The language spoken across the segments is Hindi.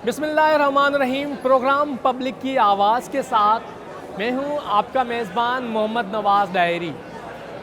बिस्मिल्लाहिर्रहमानिर्रहीम। प्रोग्राम पब्लिक की आवाज़ के साथ मैं हूं आपका मेज़बान मोहम्मद नवाज़ डायरी।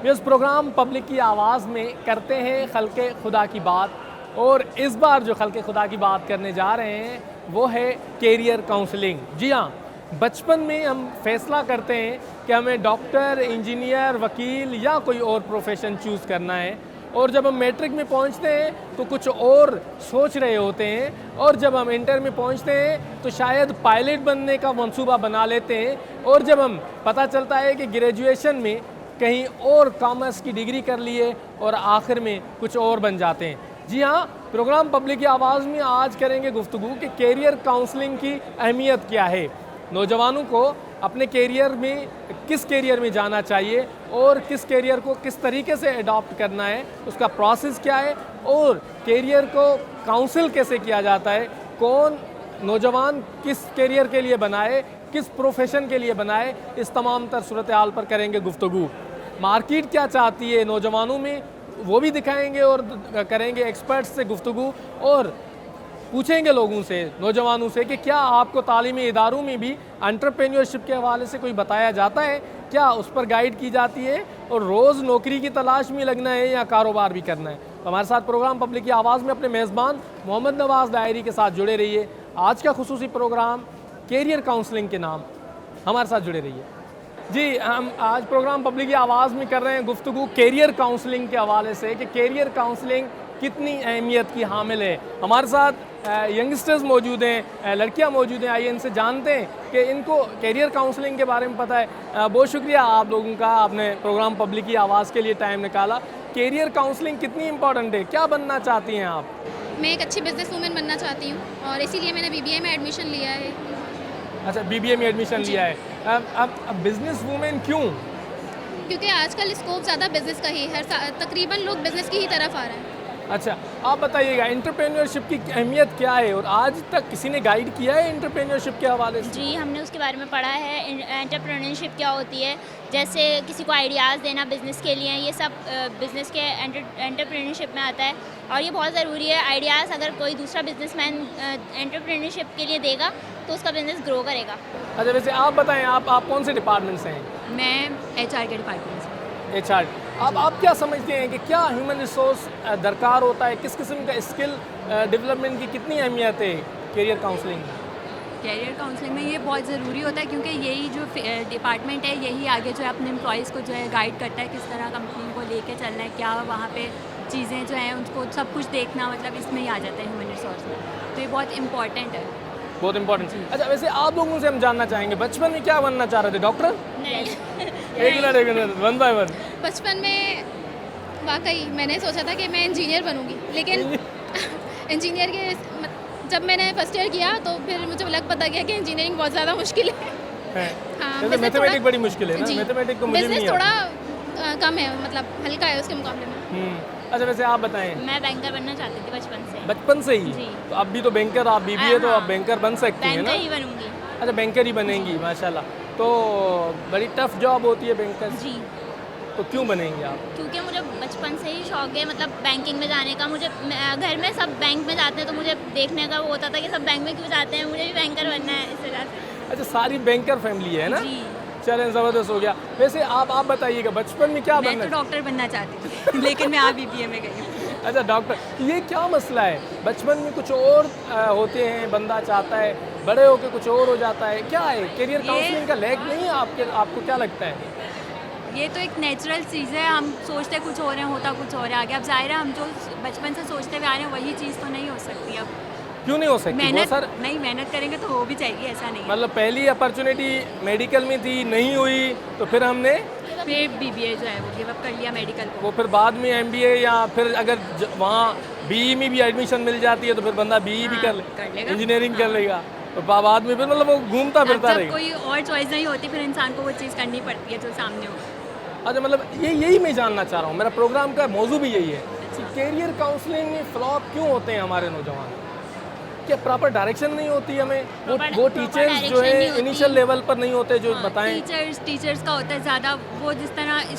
इस प्रोग्राम पब्लिक की आवाज़ में करते हैं खल्क़े खुदा की बात, और इस बार जो खल्क़े खुदा की बात करने जा रहे हैं वो है कैरियर काउंसलिंग। जी हाँ, बचपन में हम फैसला करते हैं कि हमें डॉक्टर, इंजीनियर, वकील या कोई और प्रोफेशन चूज़ करना है, और जब हम मैट्रिक में पहुंचते हैं तो कुछ और सोच रहे होते हैं, और जब हम इंटर में पहुंचते हैं तो शायद पायलट बनने का मंसूबा बना लेते हैं, और जब हम पता चलता है कि ग्रेजुएशन में कहीं और कॉमर्स की डिग्री कर लिए और आखिर में कुछ और बन जाते हैं। जी हाँ, प्रोग्राम पब्लिक की आवाज़ में आज करेंगे गुफ्तगू कि कैरियर काउंसलिंग की अहमियत क्या है, नौजवानों को अपने कैरियर में किस कैरियर में जाना चाहिए और किस कैरियर को किस तरीके से अडॉप्ट करना है, उसका प्रोसेस क्या है, और कैरियर को काउंसिल कैसे किया जाता है, कौन नौजवान किस कैरियर के लिए बनाए, किस प्रोफेशन के लिए बनाए, इस तमाम तर सूरत हाल पर करेंगे गुफ्तगू। मार्केट क्या चाहती है नौजवानों में वो भी दिखाएंगे, और करेंगे एक्सपर्ट्स से गुफ्तगू, और पूछेंगे लोगों से, नौजवानों से, कि क्या आपको तालीमी इदारों में भी एंटरप्रेन्योरशिप के हवाले से कोई बताया जाता है, क्या उस पर गाइड की जाती है, और रोज़ नौकरी की तलाश में लगना है या कारोबार भी करना है। तो हमारे साथ प्रोग्राम पब्लिक की आवाज़ में अपने मेज़बान मोहम्मद नवाज़ डायरी के साथ जुड़े रहिए। आज का खुसूसी प्रोग्राम कैरियर काउंसलिंग के नाम, हमारे साथ जुड़े रहिए। जी, हम आज प्रोग्राम पब्लिक की आवाज़ में कर रहे हैं गुफ्तगू कैरियर काउंसलिंग के हवाले से कि कैरियर काउंसलिंग कितनी अहमियत की हामिल है। हमारे साथ यंगस्टर्स मौजूद हैं, लड़कियां मौजूद हैं, आइए इनसे जानते हैं कि इनको कैरियर काउंसलिंग के बारे में पता है। बहुत शुक्रिया आप लोगों का, आपने प्रोग्राम पब्लिक की आवाज़ के लिए टाइम निकाला। कैरियर काउंसलिंग कितनी इंपॉर्टेंट है, क्या बनना चाहती हैं आप? मैं एक अच्छी बिजनेस वूमेन बनना चाहती हूँ, और इसीलिए मैंने बीबीए में एडमिशन लिया है। अच्छा, बीबीए में एडमिशन लिया है। अब बिजनेस वूमेन क्यों? क्योंकि आजकल स्कोप ज़्यादा बिजनेस का ही है, तकरीबन लोग बिजनेस की ही तरफ आ रहे हैं। अच्छा, आप बताइएगा एंटरप्रेन्योरशिप की अहमियत क्या है, और आज तक किसी ने गाइड किया है एंटरप्रेन्योरशिप के हवाले से? जी, हमने उसके बारे में पढ़ा है। एंटरप्रेन्योरशिप क्या होती है, जैसे किसी को आइडियाज़ देना बिज़नेस के लिए, ये सब बिज़नेस के एंटरप्रेन्योरशिप में आता है, और ये बहुत ज़रूरी है। आइडियाज़ अगर कोई दूसरा बिजनेसमैन एंटरप्रेन्योरशिप के लिए देगा तो उसका बिज़नेस ग्रो करेगा। अच्छा, वैसे आप बताएं, आप कौन से डिपार्टमेंट से हैं? मैं एचआर के डिपार्टमेंट से। एचआर। अब आप क्या समझते हैं कि क्या ह्यूमन रिसोर्स दरकार होता है, किस किस्म का स्किल डेवलपमेंट की कितनी अहमियत है कैरियर काउंसलिंग में? कैरियर काउंसलिंग में ये बहुत ज़रूरी होता है, क्योंकि यही जो डिपार्टमेंट है यही आगे जो है अपने एम्प्लॉयज़ को जो है गाइड करता है किस तरह कंपनी को लेके चलना है, क्या वहाँ पे चीज़ें जो हैं उनको सब कुछ देखना, मतलब इसमें ही आ जाता है ह्यूमन रिसोर्स में। तो ये बहुत इंपॉर्टेंट है। बहुत इंपॉर्टेंट। अच्छा, वैसे आप लोगों से हम जानना चाहेंगे, बचपन में क्या बनना चाह रहे थे? डॉक्टर? नहीं एक मिनट, वन बाय वन। बचपन में वाकई मैंने सोचा था कि मैं इंजीनियर बनूंगी, लेकिन इंजीनियर के जब मैंने फर्स्ट ईयर किया तो फिर मुझे लग पता गया कि इंजीनियरिंग बहुत ज़्यादा मुश्किल है। हाँ, मैथमेटिक्स बड़ी मुश्किल है ना, मैथमेटिक्स तो मुझे नहीं बिजनेस आता। थोड़ा कम है, मतलब हल्का है उसके मुकाबले में। अच्छा, वैसे आप बताएं, मैं बैंकर बनना चाहती थी बचपन से। बचपन से ही? जी। तो अब भी तो बैंकर, आप बीबीए तो हाँ, आप बैंकर बन सकती हैं ना? बैंकर ही बनूंगी। अच्छा, बैंकर ही बनेंगी, माशाल्लाह। तो बड़ी टफ जॉब होती है बैंकर, जी, तो क्यों बनेंगी आप? क्योंकि मुझे बचपन से ही शौक है, मतलब बैंकिंग में जाने का। मुझे घर में सब बैंक में जाते हैं तो मुझे देखने का वो होता था कि सब बैंक में क्यों जाते हैं, मुझे भी बैंकर बनना है, इस वजह से। अच्छा, सारी बैंकर फैमिली है ना? जी। चलें, ज़बरदस्त हो गया। वैसे आप बताइएगा, बचपन में क्या मैं बनना? तो डॉक्टर बनना चाहती थी लेकिन मैं बीबीए में गई हूँ। अच्छा, डॉक्टर। ये क्या मसला है, बचपन में कुछ और होते हैं, बंदा चाहता है, बड़े होकर कुछ और हो जाता है, क्या है कैरियर काउंसलिंग का लैक नहीं है आपको क्या लगता है? ये तो एक नेचुरल चीज़ है, हम सोचते कुछ और हैं, होता कुछ और है आगे। अब ज़ाहिर है हम जो बचपन से सोचते हुए आ रहे हैं वही चीज़ तो नहीं हो सकती। अब क्यों नहीं हो सकती? मेहनत करेंगे तो हो भी जाएगी, ऐसा नहीं है। मतलब पहली अपॉर्चुनिटी मेडिकल में थी, नहीं हुई, तो फिर हमने फिर बीबीए जो है वो गिव अप कर लिया मेडिकल को। वो फिर बाद में एमबीए, या फिर अगर वहाँ बीई में भी एडमिशन मिल जाती है तो फिर बंदा बीई भी कर लेगा, इंजीनियरिंग कर लेगा, तो बाद में फिर मतलब वो घूमता फिरता जब रहेगा। कोई और चॉइस नहीं होती फिर इंसान को वो चीज़ करनी पड़ती है जो सामने हो। अच्छा, मतलब यही मैं जानना चाह रहा हूँ, मेरा प्रोग्राम का मौजू भी यही है कि कैरियर काउंसलिंग में फ्लॉप क्यों होते हैं हमारे नौजवान? क्या प्रॉपर डायरेक्शन नहीं होती हमें? वो Proper टीचर्स जो direction है नहीं होती। इनिशियल लेवल पर नहीं होते जो बताएं। टीचर्स का होता है ज़्यादा, वो जिस तरह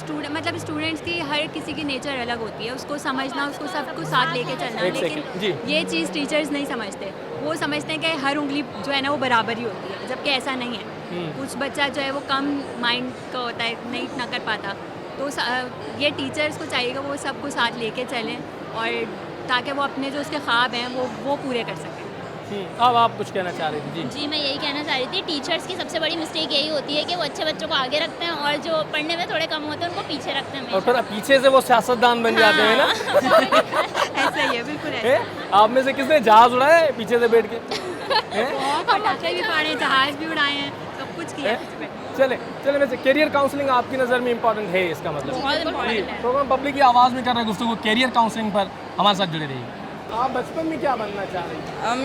स्टूडेंट्स की हर किसी की नेचर अलग होती है, उसको समझना, उसको सबको साथ लेके चलना, एक सेकंड, जी। लेकिन ये चीज़ टीचर्स नहीं समझते। वो समझते हैं कि हर उंगली जो है ना वो बराबर ही होती है, जबकि ऐसा नहीं है। कुछ बच्चा जो है वो कम माइंड का होता है, नहीं इतना कर पाता, तो ये टीचर्स को चाहिए कि वो सबको साथ लेके चलें, और ताकि वो अपने जो उसके ख्वाब हैं वो पूरे कर सकें। अब आप कुछ कहना चाह रही थी? जी जी, मैं यही कहना चाह रही थी, टीचर्स की सबसे बड़ी मिस्टेक यही होती है कि वो अच्छे बच्चों को आगे रखते हैं और जो पढ़ने में थोड़े कम होते हैं उनको पीछे रखते हैं और हमेशा। फिर पीछे से वो सियासतदान बन जाते हैं ना। ऐसा ही है, बिल्कुल ऐसा। आप में से किसने जहाज उड़ाया है पीछे से बैठ के? पटाखे भी फाड़े, जहाज भी उड़ाए हैं, सब कुछ किया है। चले वैसे कैरियर काउंसलिंग आपकी नज़र में इम्पोर्टेंट है, इसका मतलब? बहुत इम्पोर्टेंट है। प्रोग्राम पब्लिक की आवाज़ में कर रहे हैं गुफ्तगू कैरियर काउंसलिंग पर, हमारे साथ जुड़े रहिए। आप बचपन में क्या बनना चाह रही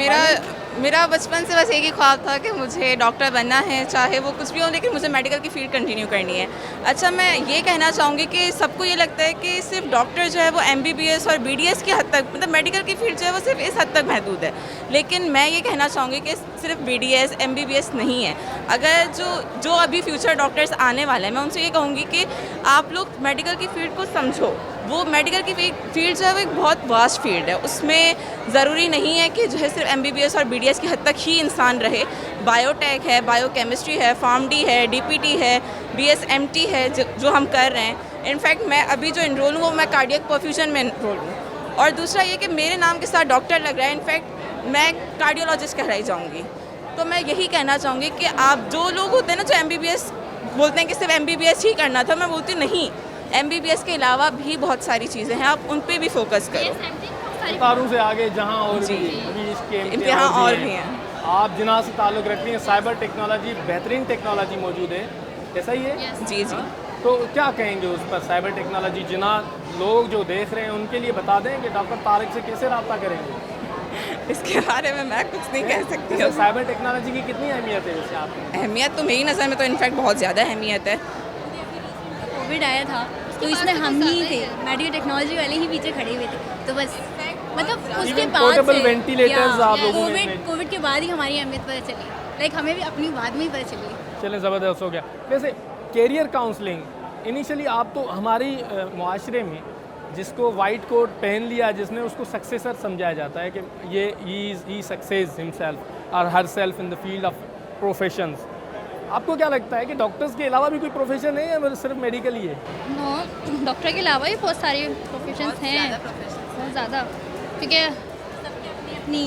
हैं? मेरा बचपन से बस एक ही ख्वाब था कि मुझे डॉक्टर बनना है, चाहे वो कुछ भी हो, लेकिन मुझे मेडिकल की फील्ड कंटिन्यू करनी है। अच्छा, मैं ये कहना चाहूँगी कि सबको ये लगता है कि सिर्फ डॉक्टर जो है वो MBBS और BDS की हद तक, मतलब मेडिकल की फील्ड जो है वो सिर्फ इस हद तक महदूद है, लेकिन मैं ये कहना चाहूँगी कि सिर्फ BDS MBBS नहीं है। अगर जो अभी फ्यूचर डॉक्टर्स आने वाले हैं, मैं उनसे ये कहूँगी कि आप लोग मेडिकल की फील्ड को समझो। वो मेडिकल की फील्ड जो है वो एक बहुत वास्ट फील्ड है, उसमें ज़रूरी नहीं है कि जो है सिर्फ MBBS और BDS की हद तक ही इंसान रहे। बायोटेक है, बायोकेमिस्ट्री है, PharmD है, DPT है, BSMT है, जो हम कर रहे हैं। इनफैक्ट मैं अभी जो इनरोल हूँ वो मैं कार्डियक परफ्यूजन में इनरोल हूँ। और दूसरा ये कि मेरे नाम के साथ डॉक्टर लग रहा है, इनफैक्ट मैं कार्डियोलॉजिस्ट कहलाई जाऊँगी। तो मैं यही कहना चाहूँगी कि आप जो लोग होते हैं ना जो MBBS बोलते हैं कि सिर्फ MBBS ही करना था, मैं बोलती हूँ नहीं, MBBS के अलावा भी बहुत सारी चीज़ें हैं, आप उन पे भी फोकस करो। तारों से आगे जहाँ और जी। भी अभी इसके इम्तिहान और भी हैं। आप जिन्ना से ताल्लुक़ रखती हैं, साइबर टेक्नोलॉजी, बेहतरीन टेक्नोलॉजी मौजूद है, ऐसा ही है? जी जी। तो क्या कहेंगे उस पर? साइबर टेक्नोलॉजी जिन्ना लोग जो देख रहे हैं उनके लिए बता दें कि डॉक्टर तारिक से कैसे रब्ता करेंगे? इसके बारे में मैं कुछ नहीं कह सकती हूँ। साइबर टेक्नोलॉजी की कितनी अहमियत है वैसे आपको? अहमियत तो मेरी नज़र में तो इनफैक्ट बहुत ज़्यादा अहमियत है। कोविड आया था तो इसमें हम ही थे, मेडिकल टेक्नोलॉजी वाले ही पीछे खड़े हुए थे, तो बस मतलब उसके Even बाद portable से ventilators आप लोगों ने कोविड के बाद ही हमारी अहमियत पता चली, लाइक हमें भी अपनी बाद में ही पता चली। चलें, ज़बरदस्त हो गया। वैसे कैरियर काउंसलिंग इनिशियली आप तो हमारी मुआशरे में जिसको वाइट कोट पहन लिया, जिसने उसको सक्सेसर समझाया जाता है कि ये ही सक्सेस हिमसेल्फ और her self in the field of professions. आपको क्या लगता है कि डॉक्टर्स के अलावा भी कोई प्रोफेशन है या सिर्फ मेडिकल ही है? नो, डॉक्टर के अलावा भी बहुत सारे प्रोफेशंस हैं, बहुत ज़्यादा, क्योंकि अपनी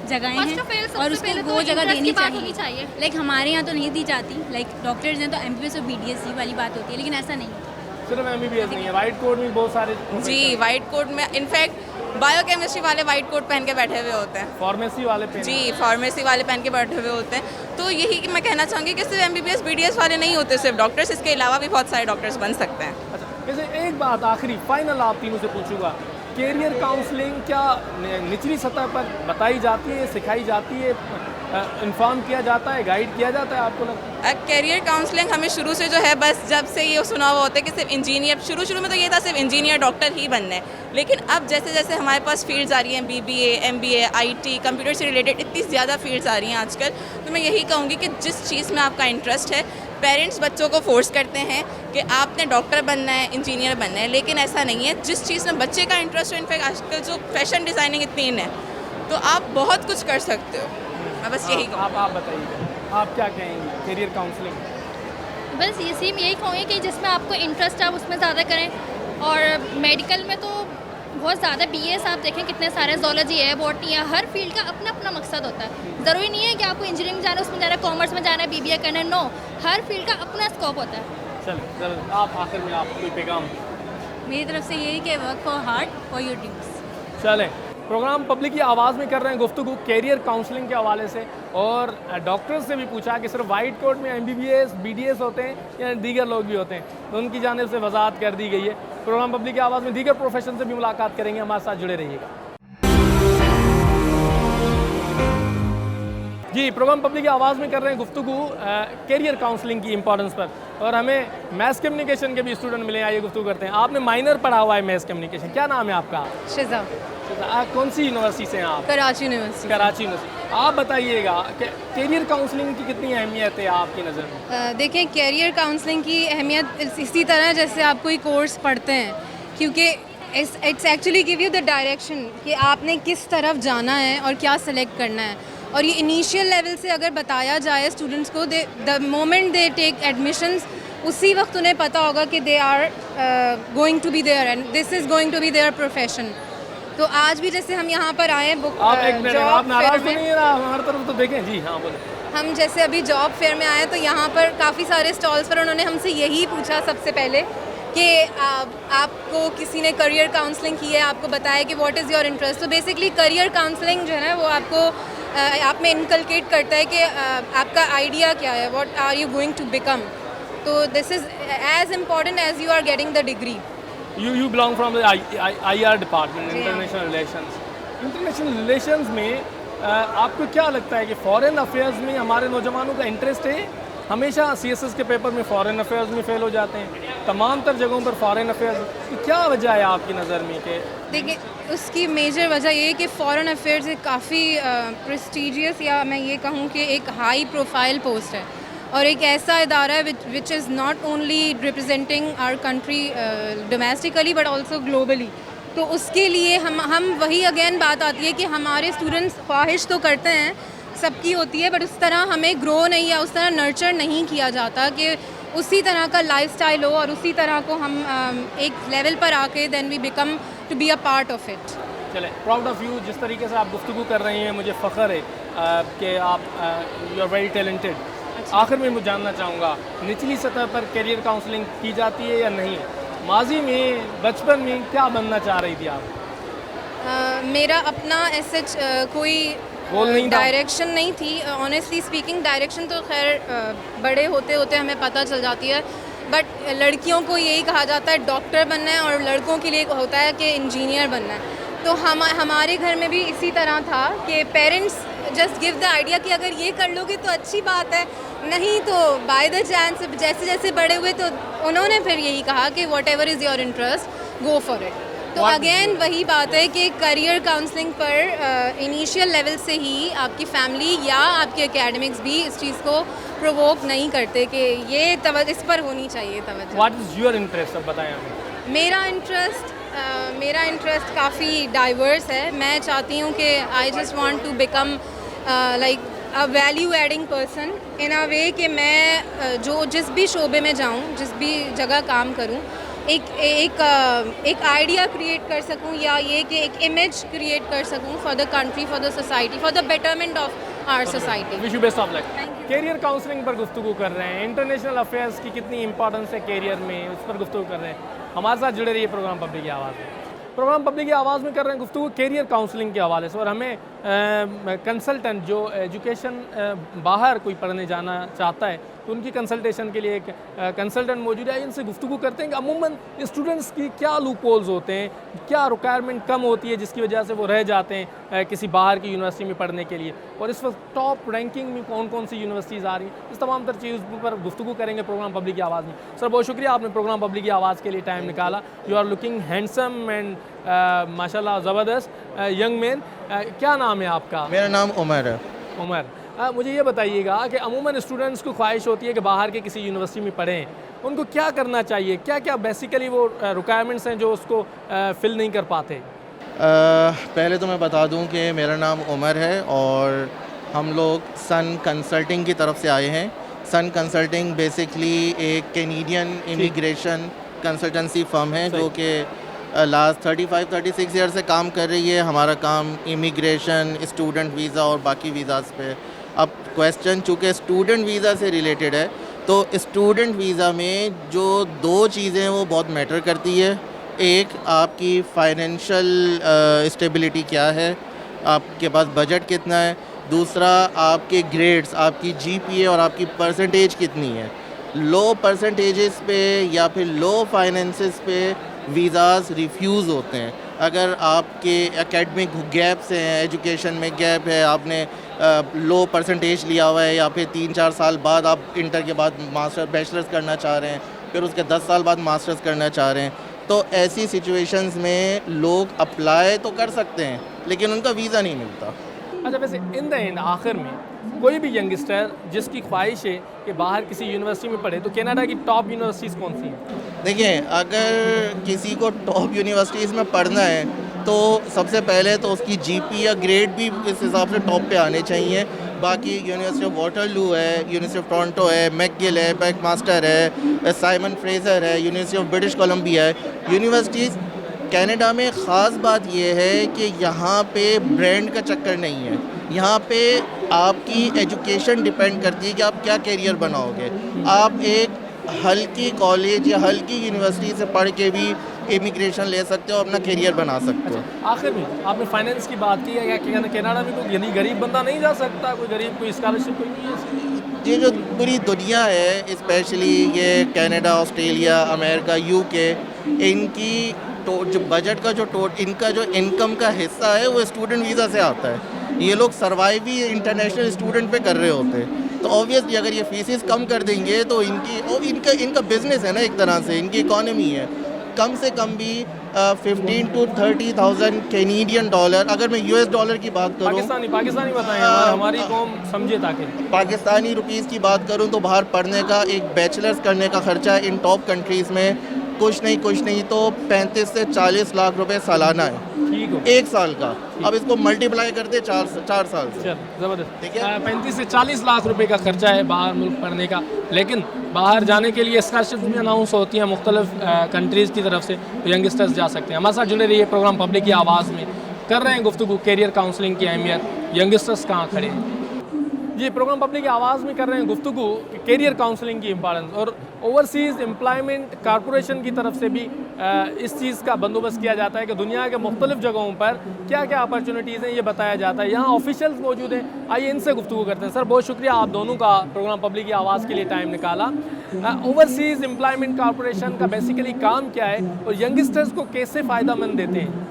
जगहें First हैं of all, सबसे और उसको पहले तो वो जगह interest देनी की बात होनी चाहिए। चाहिए। लाइक हमारे यहाँ तो नहीं दी जाती, लाइक डॉक्टर्स हैं तो MBBS और BDS वाली बात होती है, लेकिन ऐसा नहीं है। सिर्फ MBBS नहीं है, वाइट कोट में बहुत सारे जी, वाइट कोट में इनफैक्ट बायोकेमिस्ट्री वाले वाइट कोट पहन के बैठे हुए होते हैं। फार्मेसी वाले पहन। जी, फार्मेसी वाले पहन के बैठे हुए होते हैं। तो यही कि मैं कहना चाहूँगी कि सिर्फ MBBS BDS वाले नहीं होते सिर्फ डॉक्टर्स, इसके अलावा भी बहुत सारे डॉक्टर्स बन सकते हैं। अच्छा, वैसे एक बात आखिरी फाइनल आप तीनों से पूछूंगा, कैरियर काउंसलिंग क्या निचली सतह पर बताई जाती है, सिखाई जाती है, इन्फॉर्म किया जाता है, गाइड किया जाता है? आपको लगता है कैरियर काउंसलिंग हमें शुरू से जो है, बस जब से ये सुना हुआ होता है कि सिर्फ इंजीनियर, शुरू में तो ये था सिर्फ इंजीनियर डॉक्टर ही बनना है, लेकिन अब जैसे जैसे हमारे पास फील्ड्स आ रही हैं, BBA MBA IT कंप्यूटर से रिलेटेड इतनी ज़्यादा फील्ड्स आ रही हैं आजकल, तो मैं यही कहूँगी कि जिस चीज़ में आपका इंटरेस्ट है, पेरेंट्स बच्चों को फोर्स करते हैं कि आपने डॉक्टर बनना है, इंजीनियर बनना है, लेकिन ऐसा नहीं है। जिस चीज़ में बच्चे का इंटरेस्ट है, इनफैक्ट आजकल जो फैशन डिज़ाइनिंग इतनी इन है, तो आप बहुत कुछ कर सकते हो। मैं बस यही कहूँ। आप बताइए, आप क्या कहेंगे कैरियर काउंसलिंग? बस ये सेम यही कहूँगी कि जिसमें आपको इंटरेस्ट है आप उसमें ज़्यादा करें। और मेडिकल में तो बहुत ज़्यादा BS आप देखें कितने सारे, जोलॉजी है, बॉटनी है, हर फील्ड का अपना अपना मकसद होता है। ज़रूरी नहीं है कि आपको इंजीनियरिंग जाना है, उसमें जाना है, कॉमर्स में जाना है, BBA करना है, नो, हर फील्ड का अपना स्कोप होता है। चलो आप आखिर में आप कोई पैगाम? मेरी तरफ से यही कि work for hard for your dreams. चलें, प्रोग्राम पब्लिक की आवाज़ में कर रहे हैं गुफ्तगू कैरियर काउंसलिंग के हवाले से, और डॉक्टर्स से भी पूछा कि सिर्फ वाइट कोट में MBBS BDS होते हैं या दीगर लोग भी होते हैं, तो उनकी जानिब से वजाहत कर दी गई है। प्रोग्राम पब्लिक की आवाज़ में दीगर प्रोफेशन से भी मुलाकात करेंगे, हमारे साथ जुड़े रहिएगा। जी, प्रोग्राम पब्लिक की आवाज़ में कर रहे हैं गुफ्तगू करियर काउंसलिंग की इंपॉर्टेंस पर, और हमें मैथ कम्युनिकेशन के भी स्टूडेंट मिले, आइए गुफ्तगू करते हैं। आपने माइनर पढ़ा हुआ है मैथ कम्युनिकेशन, क्या नाम है आपका? शिजा, कौन सी यूनिवर्सिटी से हैं आप? कराची यूनिवर्सिटी। कराची यूनिवर्सिटी। आप बताइएगा कि करियर काउंसलिंग की कितनी अहमियत है आपकी नज़र में? देखें, करियर काउंसलिंग की अहमियत इसी तरह जैसे आप कोई कोर्स पढ़ते हैं, क्योंकि it's actually give you the direction कि आपने किस तरफ जाना है और क्या सेलेक्ट करना है। और ये इनिशियल लेवल से अगर बताया जाए स्टूडेंट्स को, the moment they take admissions, उसी वक्त उन्हें पता होगा कि they are going to be there and this is going to be their profession. तो आज भी जैसे हम यहाँ पर आए बुक आप एक मिनट, आप नाराज़ तो में, नहीं है ना? हमारी तरफ तो देखें। जी हाँ, बोले। हम जैसे अभी जॉब फेयर में आए तो यहाँ पर काफ़ी सारे स्टॉल्स पर उन्होंने हमसे यही पूछा सबसे पहले कि आपको किसी ने करियर काउंसलिंग की है, आपको बताया कि व्हाट इज़ योर इंटरेस्ट। तो बेसिकली करियर काउंसलिंग जो है ना, वो आपको आप में इनकलकेट करता है कि आपका आइडिया क्या है, what are you going to become. तो this is as important as you are getting the degree. You belong from the IR department, international relations. International relations में आपको क्या लगता है कि फॉरेन अफेयर्स में हमारे नौजवानों का इंटरेस्ट है? हमेशा CSS के पेपर में फॉरेन अफेयर्स में फेल हो जाते हैं, तमाम तर जगहों पर फॉरेन अफेयर्स। तो क्या वजह है आपकी नज़र में कि? देखिए, उसकी मेजर वजह ये है कि फॉरेन अफेयर्स एक काफ़ी प्रेस्टीजियस, या मैं ये कहूँ कि एक हाई प्रोफाइल पोस्ट है, और एक ऐसा इदारा है which is not only representing our country domestically but also globally. तो उसके लिए हम वही अगेन बात आती है कि हमारे स्टूडेंट्स ख्वाहिश तो करते हैं, सबकी होती है, बट उस तरह हमें ग्रो नहीं या उस तरह नर्चर नहीं किया जाता कि उसी तरह का लाइफस्टाइल हो और उसी तरह को हम एक लेवल पर आके then we become to be a part of it. चले, प्राउड ऑफ यू, जिस तरीके से आप गुफ्तगू कर रही हैं, मुझे फ़ख्र है कि आप यू आर वेरी टैलेंटेड। आखिर में मैं जानना चाहूँगा, निचली सतह पर करियर काउंसलिंग की जाती है या नहीं? माजी में, बचपन में क्या बनना चाह रही थी आप? मेरा अपना ऐसे कोई डायरेक्शन नहीं थी। ऑनेस्टली स्पीकिंग, डायरेक्शन तो खैर बड़े होते होते हमें पता चल जाती है, बट लड़कियों को यही कहा जाता है डॉक्टर बनना है और लड़कों के लिए होता है कि इंजीनियर बनना है। तो हमारे घर में भी इसी तरह था कि parents just give the idea कि अगर ये कर लोगे तो अच्छी बात है, नहीं तो बाय द चांस। जैसे जैसे बड़े हुए तो उन्होंने फिर यही कहा कि what ever is your interest, go for it. तो अगेन वही बात है कि करियर काउंसलिंग पर इनिशियल लेवल से ही आपकी फैमिली या आपके एकेडमिक्स भी इस चीज़ को प्रोवोक नहीं करते कि ये इस पर होनी चाहिए तवज्जो। व्हाट इज़ योर इंटरेस्ट, अब बताएं हमें। मेरा इंटरेस्ट काफ़ी डाइवर्स है। मैं चाहती हूँ कि I just want to become like a value adding person in a way कि मैं जिस भी शोबे में जाऊँ, जिस भी जगह काम करूँ, एक आइडिया क्रिएट कर सकूँ, या ये कि एक इमेज क्रिएट कर सकूँ for the country, for the society, for the betterment of our society. Wish you best of luck. Career counselling पर गुफ्तगू कर रहे हैं, इंटरनेशनल अफेयर्स की कितनी इंपॉर्टेंस है करियर में, उस पर गुफ्तगू कर रहे हैं। हमारे साथ जुड़े रहिए प्रोग्राम पब्लिक की आवाज़ में। प्रोग्राम पब्लिक की आवाज़ में कर रहे हैं गुफ्तगू करियर काउंसलिंग के हवाले से, और हमें कंसल्टेंट जो एजुकेशन बाहर कोई पढ़ने जाना चाहता है तो उनकी कंसल्टेशन के लिए एक कंसल्टेंट मौजूद है। इनसे गुफ्तगू करते हैं कि अमूमन स्टूडेंट्स की क्या लूप होल्स होते हैं, क्या रिक्वायरमेंट कम होती है जिसकी वजह से वो रह जाते हैं किसी बाहर की यूनिवर्सिटी में पढ़ने के लिए, और इस वक्त टॉप रैंकिंग में कौन कौन सी यूनिवर्सिटीज़ आ रही हैं। इस तमाम तर चीज़ पर गुफ्तगू करेंगे प्रोग्राम पब्लिक की आवाज़ में। सर, बहुत शुक्रिया, आपने प्रोग्राम पब्लिक की आवाज़ के लिए टाइम निकाला। You are looking handsome and माशाल्लाह ज़बरदस्त यंग मैन। क्या नाम है आपका? मेरा नाम उमर है। उमर, मुझे ये बताइएगा कि अमूमन स्टूडेंट्स को ख्वाहिश होती है कि बाहर के किसी यूनिवर्सिटी में पढ़ें, उनको क्या करना चाहिए, क्या क्या बेसिकली वो रिक्वायरमेंट्स हैं जो उसको फिल नहीं कर पाते? पहले तो मैं बता दूं कि मेरा नाम उमर है और हम लोग सन कंसल्टिंग की तरफ से आए हैं। सन कंसल्टिंग बेसिकली एक कैनेडियन इमिग्रेशन कंसल्टेंसी फर्म है जो कि लास्ट 35-36 ईयर से काम कर रही है। हमारा काम इमिग्रेशन, स्टूडेंट वीज़ा और बाकी वीज़ाज़ पे। अब क्वेश्चन चूँकि स्टूडेंट वीज़ा से रिलेटेड है, तो स्टूडेंट वीज़ा में जो दो चीज़ें वो बहुत मैटर करती है। एक, आपकी फाइनेंशियल स्टेबिलिटी क्या है, आपके पास बजट कितना है। दूसरा, आपके ग्रेड्स, आपकी GPA और आपकी परसेंटेज कितनी है। लो परसेंटेजेस पे या फिर लो फाइनेंसेस पे वीज़ाज़ रिफ्यूज़ होते हैं। अगर आपके एकेडमिक गैप्स हैं, एजुकेशन में गैप है, आपने लो परसेंटेज लिया हुआ है, या फिर 3-4 साल बाद आप इंटर के बाद बैचलर्स करना चाह रहे हैं, फिर उसके 10 साल बाद मास्टर्स करना चाह रहे हैं, तो ऐसी सिचुएशंस में लोग अप्लाई तो कर सकते हैं लेकिन उनका वीज़ा नहीं मिलता। अच्छा, वैसे इन द एंड आखिर में कोई भी यंगस्टर जिसकी ख्वाहिश है कि बाहर किसी यूनिवर्सिटी में पढ़े, तो कनाडा की टॉप यूनिवर्सिटीज़ कौन सी हैं? देखिए, अगर किसी को टॉप यूनिवर्सिटीज़ में पढ़ना है तो सबसे पहले तो उसकी जीपी या ग्रेड भी इस हिसाब से टॉप पे आने चाहिए। बाकी यूनिवर्सिटी ऑफ वाटरलू है, यूनिवर्सिटी ऑफ टोरंटो है, मैकगिल है, मैकमास्टर है, साइमन फ्रेजर है, यूनिवर्सिटी ऑफ ब्रिटिश कोलंबिया है। यूनिवर्सिटीज़ कनाडा में ख़ास बात यह है कि यहाँ पे ब्रांड का चक्कर नहीं है। यहाँ पे आपकी एजुकेशन डिपेंड करती है कि आप क्या करियर बनाओगे। आप एक हल्की कॉलेज या हल्की यूनिवर्सिटी से पढ़ के भी इमिग्रेशन ले सकते हो, अपना करियर बना सकते हो। आखिर में आपने फाइनेंस की बात की है कि कनाडा में कोई यानी गरीब बंदा नहीं जा सकता, कोई गरीब कोई स्कॉलरशिप कोई नहीं है? ये जो पूरी दुनिया है, स्पेशली ये कनाडा, ऑस्ट्रेलिया, अमेरिका, यूके, इनकी जो बजट का इनका जो इनकम का हिस्सा है वो स्टूडेंट वीज़ा से आता है। ये लोग सर्वाइव ही इंटरनेशनल स्टूडेंट पे कर रहे होते हैं, तो ऑब्वियसली अगर ये फीसेस कम कर देंगे तो इनका बिजनेस है ना, एक तरह से इनकी इकॉनमी है। कम से कम भी 15 to 30,000 कैनेडियन डॉलर, अगर मैं यूएस डॉलर की बात करूँ, पाकिस्तानी बताएं, हमारी कौम समझे ताकि पाकिस्तानी रुपीस की बात करूँ तो बाहर पढ़ने का एक बैचलर्स करने का खर्चा इन टॉप कंट्रीज़ में कुछ नहीं तो 35 से 40 लाख रुपए सालाना है, ठीक हो, एक साल का। अब इसको मल्टीप्लाई करते 4 साल से, ज़बरदस्त। ठीक है। 35 से 40 लाख रुपए का खर्चा है बाहर मुल्क पढ़ने का, लेकिन बाहर जाने के लिए स्कॉलरशिप भी अनाउंस होती हैं मुख्तलिफ कंट्रीज़ की तरफ से, तो यंगस्टर्स जा सकते हैं। हमारे साथ जुड़े रहिए प्रोग्राम पब्लिक की आवाज़ में, कर रहे हैं गुफ्तगू करियर काउंसलिंग की अहमियत, यंगस्टर्स कहाँ खड़े हैं। जी, प्रोग्राम पब्लिक की आवाज़ में कर रहे हैं गुफ्तगू करियर काउंसलिंग की इम्पॉर्टेंस, और ओवरसीज़ एम्प्लॉयमेंट कॉरपोरेशन की तरफ से भी इस चीज़ का बंदोबस्त किया जाता है कि दुनिया के मुख्तलिफ जगहों पर क्या क्या अपॉर्चुनिटीज़ हैं ये बताया जाता है। यहाँ ऑफिशियल्स मौजूद हैं, आइए इनसे गुफ्तगू करते हैं। सर, बहुत शुक्रिया आप दोनों का प्रोग्राम पब्लिक की आवाज़ के लिए टाइम निकाला। ओवरसीज़ एम्प्लॉयमेंट कॉरपोरेशन का बेसिकली काम क्या है और यंगस्टर्स को कैसे फ़ायदेमंद देते हैं?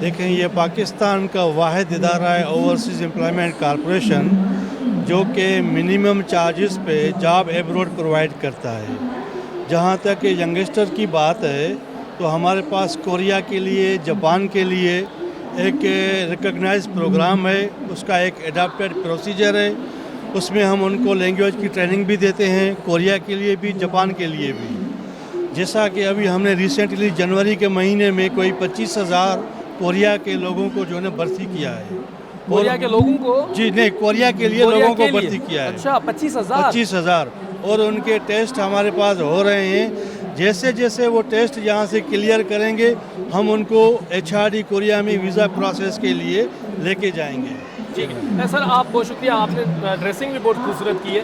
देखें, ये पाकिस्तान का वाहिद इदारा है ओवरसीज़ एम्प्लॉयमेंट कॉरपोरेशन, जो कि मिनिमम चार्जेस पे जॉब एब्रोड प्रोवाइड करता है। जहाँ तक यंगस्टर की बात है तो हमारे पास कोरिया के लिए, जापान के लिए एक रिकॉग्नाइज्ड प्रोग्राम है, उसका एक एडाप्टेड प्रोसीजर है। उसमें हम उनको लैंग्वेज की ट्रेनिंग भी देते हैं, कोरिया के लिए भी, जापान के लिए भी। जैसा कि अभी हमने रिसेंटली जनवरी के महीने में कोई 25,000 कोरिया के लोगों को जो है भर्ती किया है। कोरिया के लोगों को? जी नहीं, कोरिया के लिए लोगों को भर्ती किया है। अच्छा, 25,000? और उनके टेस्ट हमारे पास हो रहे हैं। जैसे जैसे वो टेस्ट यहाँ से क्लियर करेंगे हम उनको HRD कोरिया में वीज़ा प्रोसेस के लिए लेके जाएंगे। ठीक है सर, आप बहुत शुक्रिया, आपने ड्रेसिंग भी बहुत खूबसूरत की है,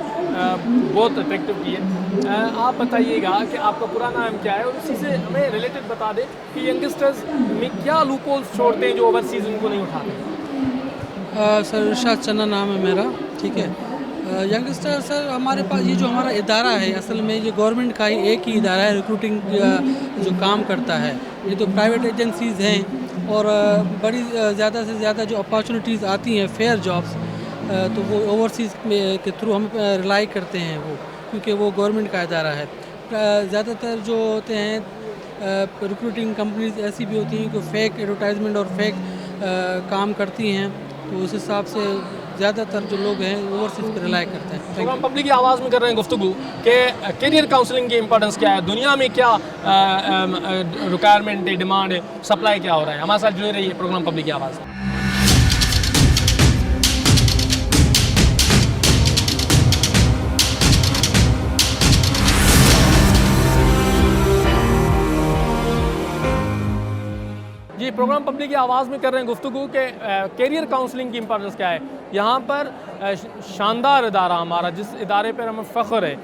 बहुत अट्रैक्टिव की है। आप बताइएगा कि आपका पूरा नाम क्या है और उसी से हमें रिलेटेड बता दें कि यंगस्टर्स में क्या लूपहोल्स छोड़ते हैं जो ओवरसीज़ उनको नहीं उठाते। सर इरशाद चन्ना नाम है मेरा, ठीक है। यंगस्टर सर, हमारे पास ये जो हमारा इदारा है, असल में ये गवर्नमेंट का ही एक ही इदारा है रिक्रूटिंग जो काम करता है। ये तो प्राइवेट एजेंसीज़ हैं और बड़ी ज़्यादा से ज़्यादा जो अपॉर्चुनिटीज़ आती हैं फेयर जॉब्स, तो वो ओवरसीज़ के थ्रू हम रिलाई करते हैं वो, क्योंकि वो गवर्नमेंट का इदारा है। ज़्यादातर जो होते हैं रिक्रूटिंग कंपनीज ऐसी भी होती हैं कि फ़ेक एडवर्टाइजमेंट और फेक काम करती हैं, तो उस हिसाब से ज़्यादातर जो लोग हैं ओवरसीज़ पर रिलाई करते हैं। प्रोग्राम पब्लिक की आवाज़ में कर रहे हैं गुफ्तगू कि करियर काउंसलिंग की इंपॉर्टेंस क्या है, दुनिया में क्या रिक्वायरमेंट है, डिमांड है, सप्लाई क्या हो रहा है। हमारे साथ जुड़े रहिए प्रोग्राम पब्लिक की आवाज़। जी, प्रोग्राम पब्लिक की आवाज़ में कर रहे हैं गुफ्तगू के करियर काउंसलिंग की इंपॉर्टेंस क्या है। यहाँ पर शानदार इदारा हमारा, जिस इदारे पर हमें फ़ख्र है,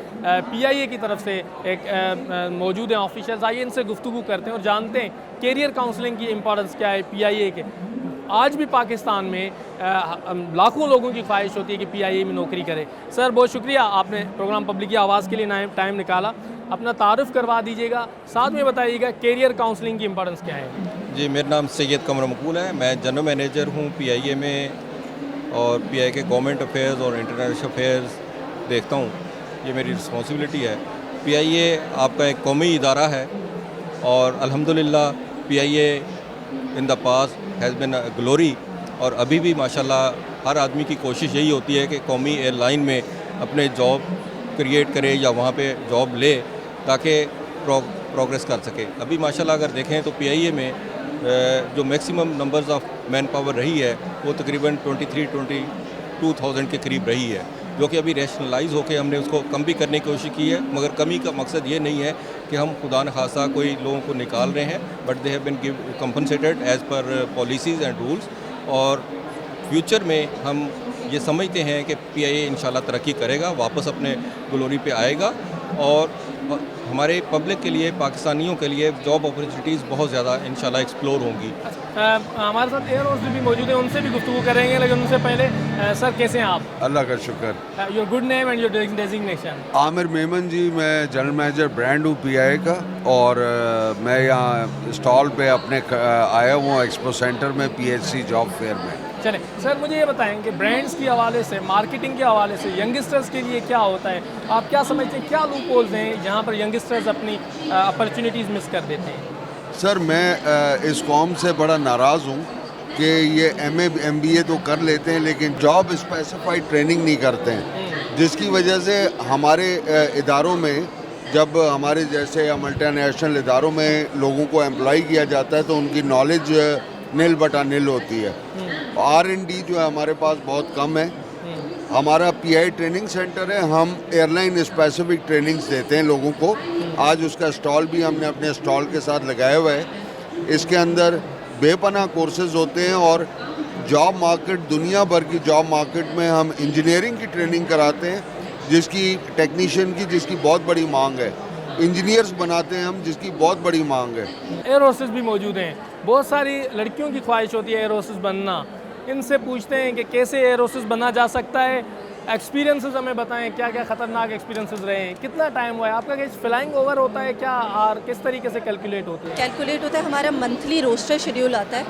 PIA की तरफ से एक मौजूद हैं ऑफिशियल्स, आइए इनसे गुफ्तगू करते हैं और जानते हैं करियर काउंसलिंग की इंपॉर्टेंस क्या है PIA के। आज भी पाकिस्तान में लाखों लोगों की ख्वाहिश होती है कि PIA में नौकरी करे। सर, बहुत शुक्रिया, आपने प्रोग्राम पब्लिक की आवाज़ के लिए टाइम निकाला। अपना तारुफ करवा दीजिएगा, साथ में बताइएगा करियर काउंसलिंग की इंपॉर्टेंस क्या है। जी, मेरा नाम सैयद कमर मकबूल है। मैं जनरल मैनेजर हूँ PIA में और PIA के गवर्नमेंट अफेयर्स और इंटरनेशनल अफेयर्स देखता हूँ। ये मेरी रिस्पॉन्सिबिलिटी है। PIA आपका एक कौमी इदारा है और अल्हम्दुलिल्लाह PIA in the past has been a glory, और अभी भी माशाल्लाह हर आदमी की कोशिश यही होती है कि कौमी एयरलाइन में अपने जॉब क्रिएट करे या वहाँ पे जॉब ले ताकि प्रोग्रेस कर सके। अभी माशाल्लाह अगर देखें तो PIA में जो maximum numbers of man power रही है वो तकरीबन 23-22,000 के करीब रही है, जो कि अभी रैशनलाइज होकर हमने उसको कम भी करने की कोशिश की है। मगर कमी का मकसद ये नहीं है कि हम खुदा न खासा कोई लोगों को निकाल रहे हैं, but they have been give compensated as per policies and rules. और फ्यूचर में हम ये समझते हैं कि PIA इंशाल्लाह तरक्की करेगा, वापस अपने ग्लोरी पे आएगा और हमारे पब्लिक के लिए, पाकिस्तानियों के लिए जॉब अपॉर्चुनिटीज़ बहुत ज़्यादा इंशाल्लाह एक्सप्लोर होंगी। हमारे साथ एयर होस्ट भी मौजूद है, उनसे भी गुफ्तगू करेंगे, लेकिन उनसे पहले सर कैसे हैं आप? अल्लाह का शुक्र। Your good name and your designation? Aamir Memon ji, मैं जनरल मैनेजर ब्रांड हूँ PIA का, और मैं यहाँ स्टॉल पे अपने आया हूँ एक्सपो सेंटर में PHC जॉब फेयर में। चले सर, मुझे ये बताएं कि ब्रांड्स के हवाले से, मार्केटिंग के हवाले से यंगस्टर्स के लिए क्या होता है? आप क्या समझते हैं, क्या लूप होल्स हैं जहाँ पर यंगस्टर्स अपनी अपॉर्चुनिटीज़ मिस कर देते हैं? सर, मैं इस कौम से बड़ा नाराज़ हूँ कि ये MA MBA तो कर लेते हैं लेकिन जॉब स्पेसिफाइड ट्रेनिंग नहीं करते हैं, जिसकी वजह से हमारे इदारों में, जब हमारे जैसे मल्टीनेशनल इदारों में लोगों को एम्प्लॉय किया जाता है तो उनकी नॉलेज नील बटा नील होती है। R&D जो है हमारे पास बहुत कम है। हमारा PI ट्रेनिंग सेंटर है, हम एयरलाइन स्पेसिफिक ट्रेनिंग्स देते हैं लोगों को। आज उसका स्टॉल भी हमने अपने स्टॉल के साथ लगाया हुआ है। इसके अंदर बेपनाह कोर्सेज होते हैं और जॉब मार्केट, दुनिया भर की जॉब मार्केट में हम इंजीनियरिंग की ट्रेनिंग कराते हैं, जिसकी टेक्नीशियन की जिसकी बहुत बड़ी मांग है। इंजीनियर्स बनाते हैं हम, जिसकी बहुत बड़ी मांग है। एयर होस्टेस भी मौजूद हैं, बहुत सारी लड़कियों की ख्वाहिश होती है एयर होस्टेस बनना। इनसे पूछते हैं कि कैसे एयर होस्टेस बना जा सकता है, एक्सपीरियंसेस हमें बताएं, क्या क्या ख़तरनाक एक्सपीरियंसेस रहे हैं, कितना टाइम हुआ है आपका, कि फ्लाइंग ओवर होता है क्या, और किस तरीके से कैलकुलेट होती है? कैलकुलेट होता है, हमारा मंथली रोस्टर शेड्यूल आता है,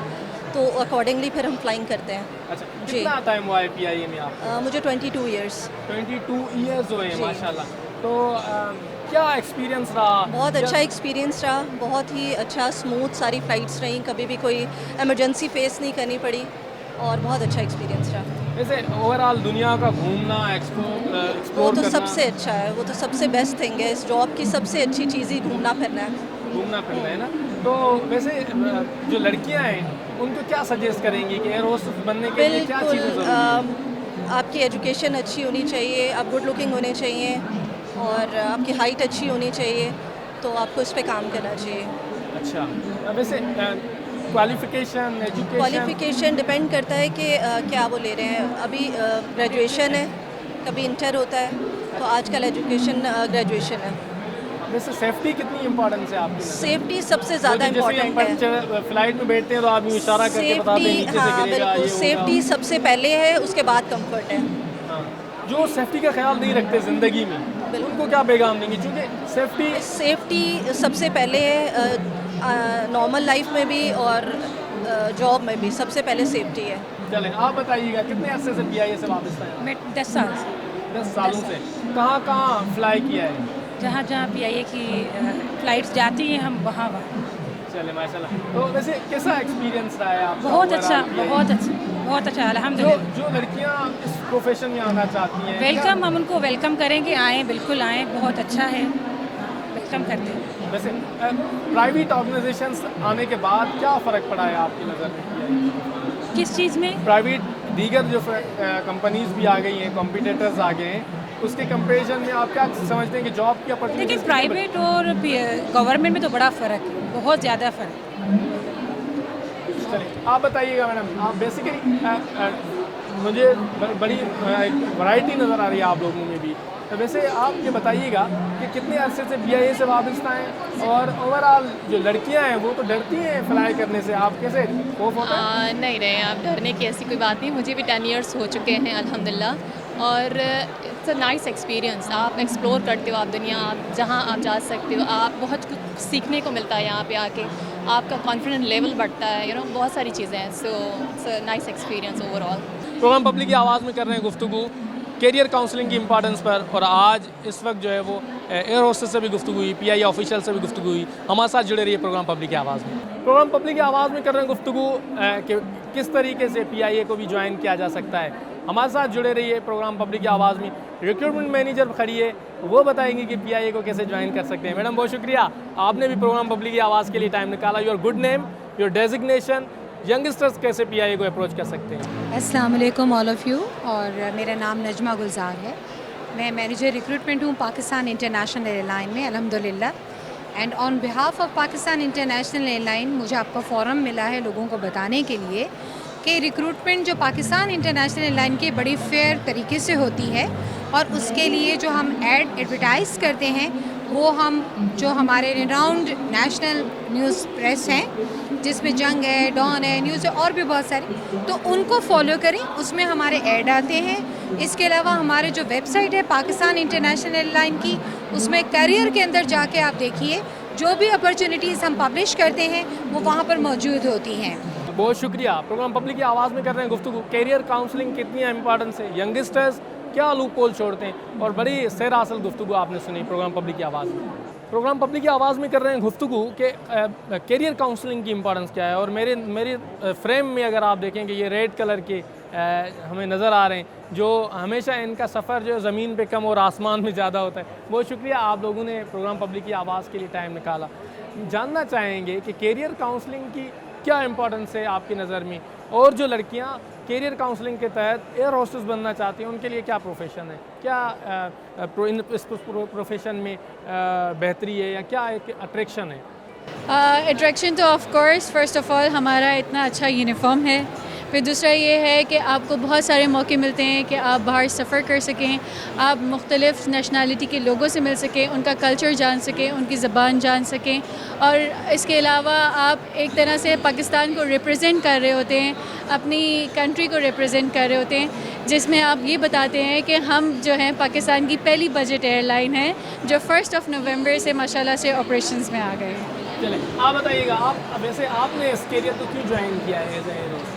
तो अकॉर्डिंगली फिर हम फ्लाइंग करते हैं। अच्छा, कितना टाइम हुआ है PIA में आपको? मुझे 22 ईयर्स। 22 ईयर्स हुए हैं माशाल्लाह। तो क्या एक्सपीरियंस रहा? बहुत अच्छा एक्सपीरियंस रहा, बहुत ही अच्छा, स्मूथ सारी फ़्लाइट्स रहीं, कभी भी कोई इमरजेंसी फेस नहीं करनी पड़ी और बहुत अच्छा एक्सपीरियंस रहा। वैसे ओवरऑल दुनिया का घूमना, एक्सप्लोर वो तो करना सबसे अच्छा है, वो तो सबसे बेस्ट थिंग है। इस जॉब की सबसे अच्छी चीज़ ही घूमना फिरना है। घूमना फिरना है ना। तो वैसे जो लड़कियां हैं उनको क्या सजेस्ट करेंगी कि एयर होस्टेस बनने के लिए क्या चीज़ें ज़रूरी हैं? आपकी एजुकेशन अच्छी होनी चाहिए, आप गुड लुकिंग होने चाहिए और आपकी हाइट अच्छी होनी चाहिए, तो आपको इस पे काम करना चाहिए। अच्छा, वैसे क्वालिफ़िकेशन, एजुकेशन? क्वालिफ़िकेशन डिपेंड करता है कि क्या वो ले रहे हैं। अभी ग्रेजुएशन है, कभी इंटर होता है, तो आजकल एजुकेशन ग्रेजुएशन है। वैसे सेफ्टी कितनी इम्पोर्टेंस है आपकी? सेफ्टी सबसे ज़्यादा इम्पोर्टेंट है। फ्लाइट में बैठते हैं तो आदमी इशारा करके बताते हैं नीचे से गिरेगा, बिल्कुल, सेफ्टी सबसे पहले है, उसके बाद कंफर्ट है। जो सेफ्टी का ख्याल नहीं रखते ज़िंदगी में, उनको क्या पैगाम देंगे? क्योंकि सेफ्टी सबसे पहले है, नॉर्मल लाइफ में भी और जॉब में भी सबसे पहले सेफ्टी है। चलें, आप बताइएगा कितने अरसे से PIA से वापस हैं? मैं 10 साल से। 10 सालों से। कहाँ कहाँ फ्लाई किया है? जहाँ जहाँ PIA की फ़्लाइट्स जाती हैं हम वहाँ। चले माशाल्लाह। तो वैसे कैसा एक्सपीरियंस रहा है आपका? बहुत अच्छा, बहुत अच्छा, बहुत अच्छा, अल्हम्दुलिल्लाह। जो लड़कियाँ इस प्रोफेशन में आना चाहती हैं, वेलकम, हम उनको वेलकम करेंगे, आएँ, बिल्कुल आएँ, बहुत अच्छा है, वेलकम करते हैं। वैसे प्राइवेट ऑर्गेनाइजेशंस आने के बाद क्या फ़र्क पड़ा है आपकी नज़र में? किस चीज़ में? प्राइवेट दीगर जो कंपनीज भी आ गई हैं, कॉम्पिटिटर्स आ गए हैं, उसके कंपेरिजन में आप क्या समझते हैं कि जॉब की अपॉर्चुनिटी? देखिए, प्राइवेट और गवर्नमेंट में तो बड़ा फ़र्क है, बहुत ज़्यादा फ़र्क है। चलिए, आप बताइएगा मैडम, आप बेसिकली मुझे बड़ी वैरायटी नज़र आ रही है आप लोगों में भी, तो वैसे आप ये बताइएगा कि कितने अरसे से PIA से वापस आए, और ओवरऑल जो लड़कियां हैं वो तो डरती हैं फ्लाई करने से, आप कैसे खौफ होता है? नहीं नहीं, आप डरने की ऐसी कोई बात नहीं, मुझे भी 10 ईयर्स हो चुके हैं अल्हम्दुलिल्लाह, और इट्स अ नाइस एक्सपीरियंस। आप एक्सप्लोर करते हो, आप दुनिया, आप जहाँ आप जा सकते हो, आप बहुत कुछ सीखने को मिलता है यहाँ पे आके। आपका कॉन्फिडेंस लेवल बढ़ता है, बहुत सारी चीज़ें हैं। So it's a nice experience overall. Programme public की आवाज़ में कर रहे हैं गुफ्तगू कैरियर काउंसलिंग की इंपॉर्टेंस पर, और आज इस वक्त जो है वो एयर होस्टेस से भी गुफ्तगू हुई, PIA ऑफिशियल से भी गुफ्तगू हुई। हमारे साथ जुड़े रहिए प्रोग्राम पब्लिक की आवाज़ में। प्रोग्राम पब्लिक की आवाज़ में कर रहे हैं गुफ्तगू कि किस तरीके से PIA को भी ज्वाइन किया जा सकता है। हमारे साथ जुड़े रहिए प्रोग्राम पब्लिक की आवाज़ में। रिक्रूटमेंट मैनेजर खड़ी है, वो बताएंगे कि PIA को कैसे ज्वाइन कर सकते हैं। मैडम बहुत शुक्रिया, आपने भी प्रोग्राम पब्लिक की आवाज़ के लिए टाइम निकाला। Your good name, your designation, youngsters कैसे PIA को अप्रोच कर सकते हैं। अस्सलाम वालेकुम ऑल ऑफ़ यू, और मेरा नाम नजमा गुलजार है। मैं मैनेजर रिक्रूटमेंट हूँ पाकिस्तान इंटरनेशनल एयरलाइन में, अल्हम्दुलिल्लाह। And on behalf of Pakistan international airline मुझे आपका फ़ोरम मिला है लोगों को बताने के लिए कि रिक्रूटमेंट जो पाकिस्तान इंटरनेशनल एयरलाइन की बड़ी फेयर तरीके से होती है, और उसके लिए जो हम एडवर्टाइज़ करते हैं वो हम जो हमारे रिनाउंड नेशनल न्यूज़ प्रेस हैं जिसमें जंग है, डॉन है, न्यूज़ है और भी बहुत सारी, तो उनको फॉलो करें, उसमें हमारे ऐड आते हैं। इसके अलावा हमारे जो वेबसाइट है पाकिस्तान इंटरनेशनल एयरलाइन की, उसमें करियर के अंदर जाके आप देखिए जो भी अपॉर्चुनिटीज़ हम पब्लिश करते हैं वो वहाँ पर मौजूद होती हैं। बहुत शुक्रिया। प्रोग्राम पब्लिक की आवाज़ में कर रहे हैं गुफ्तगू कैरियर काउंसलिंग कितनी इंपॉर्टेंस है, यंगस्टर्स क्या लूप होल छोड़ते हैं, और बड़ी सैर हासिल गुफ्तगू आपने सुनी प्रोग्राम पब्लिक की आवाज़ में। प्रोग्राम पब्लिक की आवाज़ में कर रहे हैं गुफ्तगू कि कैरियर काउंसलिंग की इंपॉर्टेंस क्या है। और मेरे फ्रेम में अगर आप देखें कि ये रेड कलर के हमें नज़र आ रहे हैं, जो हमेशा इनका सफ़र जो ज़मीन पे कम और आसमान में ज़्यादा होता है। बहुत शुक्रिया, आप लोगों ने प्रोग्राम पब्लिक की आवाज़ के लिए टाइम निकाला। जानना चाहेंगे कि कैरियर काउंसलिंग की क्या इंपॉर्टेंस है आपकी नज़र में, और जो लड़कियां कैरियर काउंसलिंग के तहत एयर होस्टेस बनना चाहती हैं उनके लिए क्या प्रोफेशन है, क्या इस प्रोफेशन में बेहतरी है या क्या एक अट्रैक्शन है। अट्रैक्शन तो of course first of all हमारा इतना अच्छा यूनिफॉर्म है, फिर दूसरा ये है कि आपको बहुत सारे मौके मिलते हैं कि आप बाहर सफ़र कर सकें, आप मुख्तलिफ़ नेशनलिटी के लोगों से मिल सकें, उनका कल्चर जान सकें, उनकी ज़बान जान सकें, और इसके अलावा आप एक तरह से पाकिस्तान को रिप्रेजेंट कर रहे होते हैं, अपनी कंट्री को रिप्रेजेंट कर रहे होते हैं, जिसमें आप ये बताते हैं कि हम जो हैं पाकिस्तान की पहली बजट एयरलाइन है जो 1 नवंबर से माशाल्लाह से ऑपरेशंस में आ गए हैं। चलें, आप बताइएगा, आप वैसे आपने इस कैरियर को क्यों ज्वाइन किया है एज एयर होस्टेस?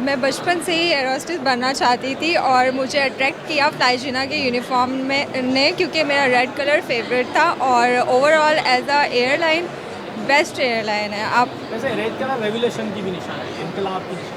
मैं बचपन से ही एयर होस्टेस बनना चाहती थी, और मुझे अट्रैक्ट किया फ्लाईजिना के यूनिफॉर्म में ने, क्योंकि मेरा रेड कलर फेवरेट था, और overall as a airline best airline है। आप वैसे रेड कलर रेवोल्यूशन की भी निशान है, इनकलाब की निशान।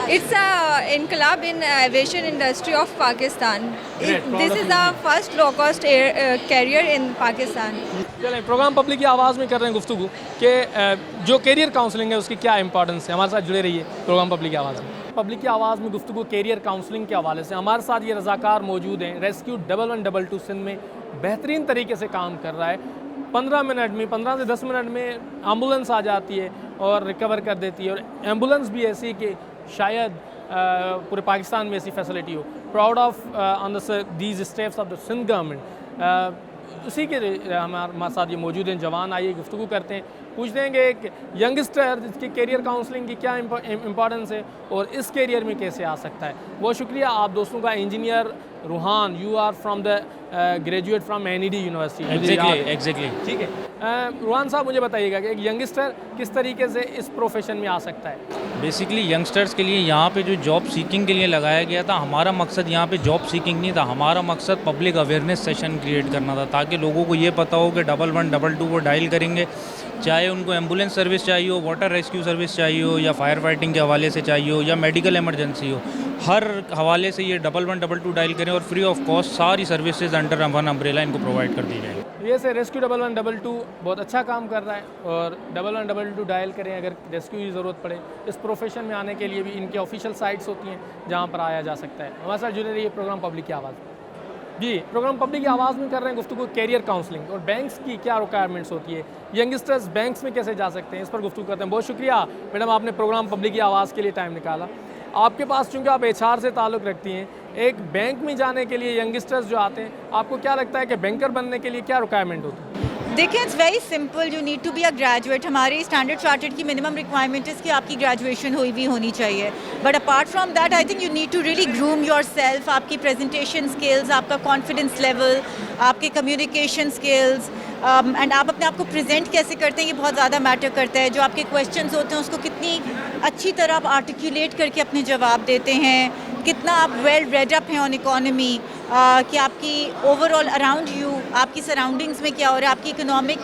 It's a इनकलाब in aviation industry of Pakistan. This is the first low cost air carrier in Pakistan. चलें, प्रोग्राम पब्लिक की आवाज़ में कर रहे हैं गुफ्तगू कि जो कैरियर काउंसलिंग है उसकी क्या इंपॉर्टेंस है। हमारे साथ जुड़े रहिए प्रोग्राम पब्लिक की आवाज़ में। पब्लिक की आवाज़ में गुफ्तगू कैरियर काउंसलिंग के हवाले से हमारे साथ ये रज़ाकार मौजूद हैं। रेस्क्यू 1112 सिंध में बेहतरीन तरीके से काम कर रहा है। 15 मिनट में 15 से 10 मिनट में एम्बुलेंस आ जाती है और रिकवर कर देती है, और एम्बुलेंस भी ऐसी कि शायद पूरे पाकिस्तान में ऐसी फैसिलिटी हो। Proud of on these steps of the Sindh government. उसी के हमारे साथ ये मौजूद हैं जवान। आइए गुफ्तगू करते हैं, पूछते हैं कि एक यंगस्टर जिसकी कैरियर काउंसलिंग की क्या इंपॉर्टेंस है और इस कैरियर में कैसे आ सकता है। बहुत शुक्रिया आप दोस्तों का। Engineer Ruhan, you are from the graduate from NED university. Exactly ठीक है। रूहान साहब मुझे बताइएगा कि एक यंगस्टर किस तरीके से इस प्रोफेशन में आ सकता है। बेसिकली यंगस्टर्स के लिए यहाँ पे जो जॉब सीकिंग के लिए लगाया गया था, हमारा मकसद यहाँ पे जॉब सीकिंग नहीं था, हमारा मकसद पब्लिक अवेयरनेस सेशन क्रिएट करना था, ताकि लोगों को ये पता हो कि 1112 को डायल करेंगे, चाहे उनको एम्बुलेंस सर्विस चाहिए हो, वाटर रेस्क्यू सर्विस चाहिए हो, या फायर फाइटिंग के हवाले से चाहिए हो, या मेडिकल इमरजेंसी हो, हर हवाले से ये 1112 डायल करें और फ्री ऑफ कॉस्ट सारी सर्विसेज अंडर वन अम्ब्रेला इनको प्रोवाइड कर दी जाएगी। ये से रेस्क्यू 1112 बहुत अच्छा काम कर रहा है, और 1112 डायल करें अगर रेस्क्यू की ज़रूरत पड़े। इस प्रोफेशन में आने के लिए भी इनकी ऑफिशियल साइट्स होती हैं जहाँ पर आया जा सकता है। हमारे साथ जुड़े रहिए प्रोग्राम पब्लिक की आवाज़। जी, प्रोग्राम पब्लिक की आवाज़ में कर रहे हैं गुफ्तगू कैरियर काउंसलिंग और बैंक्स की क्या रिक्वायरमेंट्स होती है, यंगस्टर्स बैंक्स में कैसे जा सकते हैं, इस पर गुफ्तगू करते हैं। बहुत शुक्रिया मैडम, आपने प्रोग्राम पब्लिक की आवाज़ के लिए टाइम निकाला। आपके पास चूँकि आप HR से ताल्लुक़ रखती हैं, एक बैंक में जाने के लिए यंगस्टर्स जो आते हैं, आपको क्या लगता है कि बैंकर बनने के लिए क्या रिक्वायरमेंट होती है? देखिए it's very simple, you need to be a graduate. हमारे स्टैंडर्ड चार्टर्ड की मिनिमम रिक्वायरमेंट है कि आपकी ग्रेजुएशन हुई भी होनी चाहिए, but apart from that I think you need to really groom your self. आपकी प्रेजेंटेशन स्किल्स, आपका कॉन्फिडेंस लेवल, आपके कम्युनिकेशन स्किल्स एंड आप अपने आप को प्रेजेंट कैसे करते हैं ये बहुत ज़्यादा मैटर करता है। जो आपके क्वेश्चंस होते हैं उसको कितनी अच्छी तरह आप आर्टिकुलेट करके अपने जवाब देते हैं, कितना आप वेल रेड अप हैं ऑन इकोनॉमी, कि आपकी ओवरऑल अराउंड यू आपकी सराउंडिंग्स में क्या हो रहा है, आपकी इकोनॉमिक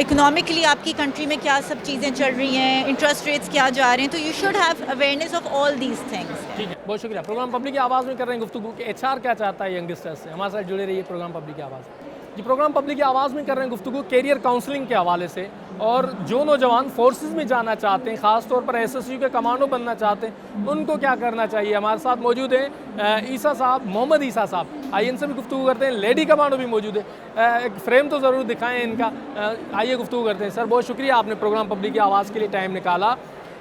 इकोनॉमिकली आपकी कंट्री में क्या सब चीज़ें चल रही हैं, इंटरेस्ट रेट्स क्या जा रहे हैं। तो you should have awareness of all these things. ठीक है, बहुत शुक्रिया। प्रोग्राम पब्लिक की आवाज़ में कर रहे हैं गुफ्तगू कि HR क्या चाहता है यंगस्टर्स से। हमारे साथ जुड़े रहिए प्रोग्राम पब्लिक की आवाज़। जी, प्रोग्राम पब्लिक की आवाज़ में कर रहे हैं गुफ्तगू कैरियर काउंसलिंग के हवाले से, और जो नौजवान फोर्सेस में जाना चाहते हैं, ख़ास तौर पर SSU के कमांडो बनना चाहते हैं, उनको क्या करना चाहिए। हमारे साथ मौजूद हैं ईसा साहब, मोहम्मद ईसा साहब। आइए इनसे भी गुफ्तगू करते हैं। लेडी कमांडो भी मौजूद है, एक फ्रेम तो ज़रूर दिखाएं इनका। आइए गुफ्तगू करते हैं। सर, बहुत शुक्रिया, आपने प्रोग्राम पब्लिक की आवाज़ के लिए टाइम निकाला।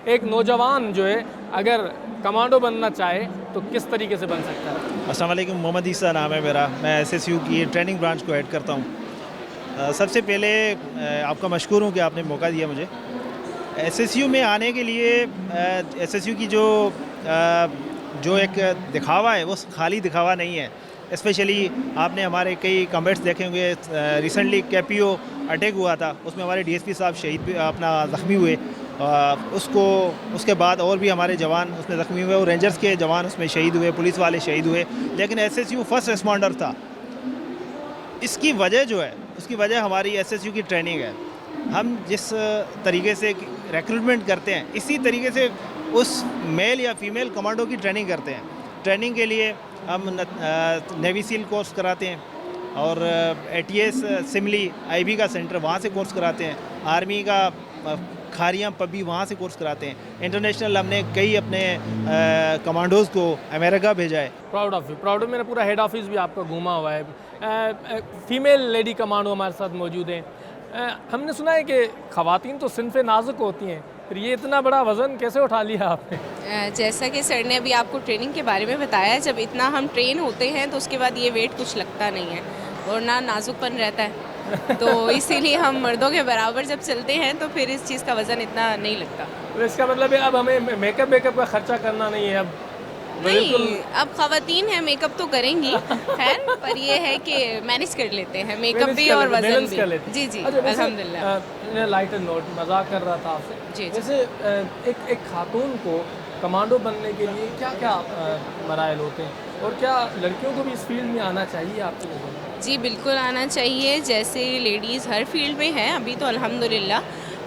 एक नौजवान जो है अगर कमांडो बनना चाहे तो किस तरीके से बन सकता है? अस्सलाम वालेकुम, मोहम्मद ईसा नाम है मेरा। मैं SSU की ट्रेनिंग ब्रांच को ऐड करता हूँ। सबसे पहले आपका मशकूर हूँ कि आपने मौका दिया मुझे। SSU में आने के लिए SSU की जो एक दिखावा है वो खाली दिखावा नहीं है। स्पेशली आपने हमारे कई कमेंट्स देखे होंगे, रिसेंटली KPO अटैक हुआ था, उसमें हमारे DSP साहब शहीद अपना ज़ख्मी हुए। उसके बाद और भी हमारे जवान उसमें ज़ख्मी हुए और रेंजर्स के जवान उसमें शहीद हुए, पुलिस वाले शहीद हुए। लेकिन SSU फर्स्ट रिस्पॉन्डर था। इसकी वजह जो है उसकी वजह हमारी SSU की ट्रेनिंग है। हम जिस तरीके से रिक्रूटमेंट करते हैं इसी तरीके से उस मेल या फीमेल कमांडो की ट्रेनिंग करते हैं। ट्रेनिंग के लिए हम नेवी सील कोर्स कराते हैं और ATS सिमली IB का सेंटर वहाँ से कोर्स कराते हैं। आर्मी का खारियाँ पबी वहाँ से कोर्स कराते हैं। इंटरनेशनल हमने कई अपने कमांडोज़ को अमेरिका भेजा है। Proud of you, proud of. मेरा पूरा हेड ऑफिस भी आपका घूमा हुआ है। फीमेल लेडी कमांडो हमारे साथ मौजूद हैं। हमने सुना है कि ख़वातीन तो सिनफ़े नाजुक होती हैं, फिर ये इतना बड़ा वज़न कैसे उठा लिया आपने? जैसा कि सर ने अभी आपको ट्रेनिंग के बारे में बताया, जब इतना हम ट्रेन होते हैं तो उसके बाद ये वेट कुछ लगता नहीं है और ना नाजुकपन रहता है। तो इसीलिए हम मर्दों के बराबर जब चलते हैं तो फिर इस चीज़ का वज़न इतना नहीं लगता। तो इसका मतलब है अब हमें मेकअप का खर्चा करना नहीं है। अब नहीं, अब ख़वातीन हैं, मेकअप तो करेंगी खैर, पर ये है कि मैनेज कर लेते हैं मेकअप भी और वज़न भी। जी जी, अल्हम्दुलिल्लाह। लाइटर नोट, मजाक कर रहा था आपसे। जैसे एक खातून को कमांडो बनने के लिए क्या क्या मराइल होते हैं और क्या लड़कियों को भी इस फील्ड में आना चाहिए आपके लिए? जी बिल्कुल आना चाहिए। जैसे लेडीज़ हर फील्ड में हैं अभी तो अल्हम्दुलिल्लाह,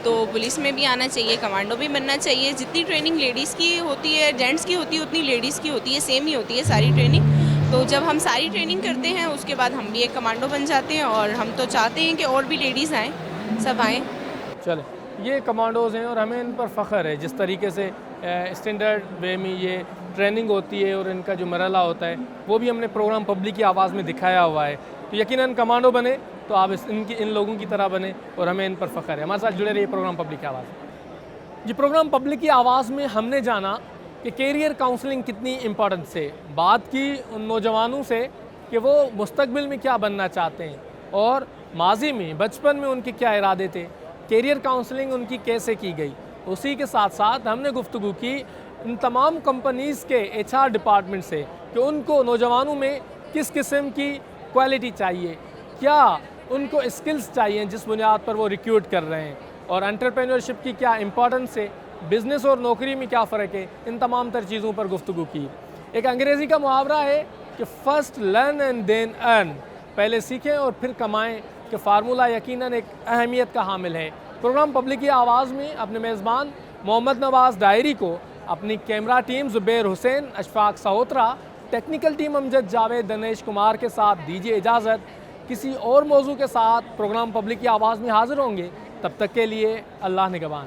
तो पुलिस में भी आना चाहिए, कमांडो भी बनना चाहिए। जितनी ट्रेनिंग लेडीज़ की होती है, जेंट्स की होती है, उतनी लेडीज़ की होती है, सेम ही होती है सारी ट्रेनिंग। तो जब हम सारी ट्रेनिंग करते हैं उसके बाद हम भी एक कमांडो बन जाते हैं और हम तो चाहते हैं कि और भी लेडीज़ आएँ, सब आएँ। चले, ये कमांडोज़ हैं और हमें इन पर फ़ख्र है। जिस तरीके से स्टैंडर्ड वे में ये ट्रेनिंग होती है और इनका जो मरहला होता है वो भी हमने प्रोग्राम पब्लिक की आवाज़ में दिखाया हुआ है। तो यकीनन कमांडो बने तो आप इन लोगों की तरह बने और हमें इन पर फ़ख्र है। हमारे साथ जुड़े रहिए प्रोग्राम पब्लिक की आवाज़। जी, प्रोग्राम पब्लिक की आवाज़ में हमने जाना कि कैरियर काउंसलिंग कितनी इम्पॉर्टेंट से बात की उन नौजवानों से कि वो मुस्तकबिल में क्या बनना चाहते हैं और माजी में बचपन में उनके क्या इरादे थे, कैरियर काउंसलिंग उनकी कैसे की गई। उसी के साथ साथ हमने गुफ्तगू की इन तमाम कंपनीज़ के HR डिपार्टमेंट से कि उनको नौजवानों में किस किस्म की क्वालिटी चाहिए, क्या उनको स्किल्स चाहिए जिस बुनियाद पर वो रिक्रूट कर रहे हैं, और एंटरप्रेन्योरशिप की क्या इंपॉर्टेंस है, बिज़नेस और नौकरी में क्या फ़र्क है। इन तमाम तर चीज़ों पर गुफ्तगू की। एक अंग्रेज़ी का मुहावरा है कि first learn and then earn, पहले सीखें और फिर कमाएं, कि फार्मूला यकीनन एक अहमियत का हामिल है। प्रोग्राम पब्लिक की आवाज़ में अपने मेज़बान मोहम्मद नवाज़ डायरी को, अपनी camera team Zubair Hussain, Ashfaq सहोत्रा, technical team Amjad Javed, Danesh Kumar के साथ दीजिए इजाज़त। किसी और मौजू के साथ प्रोग्राम पब्लिक की आवाज़ में हाज़िर होंगे, तब तक के लिए अल्लाह निगहबान।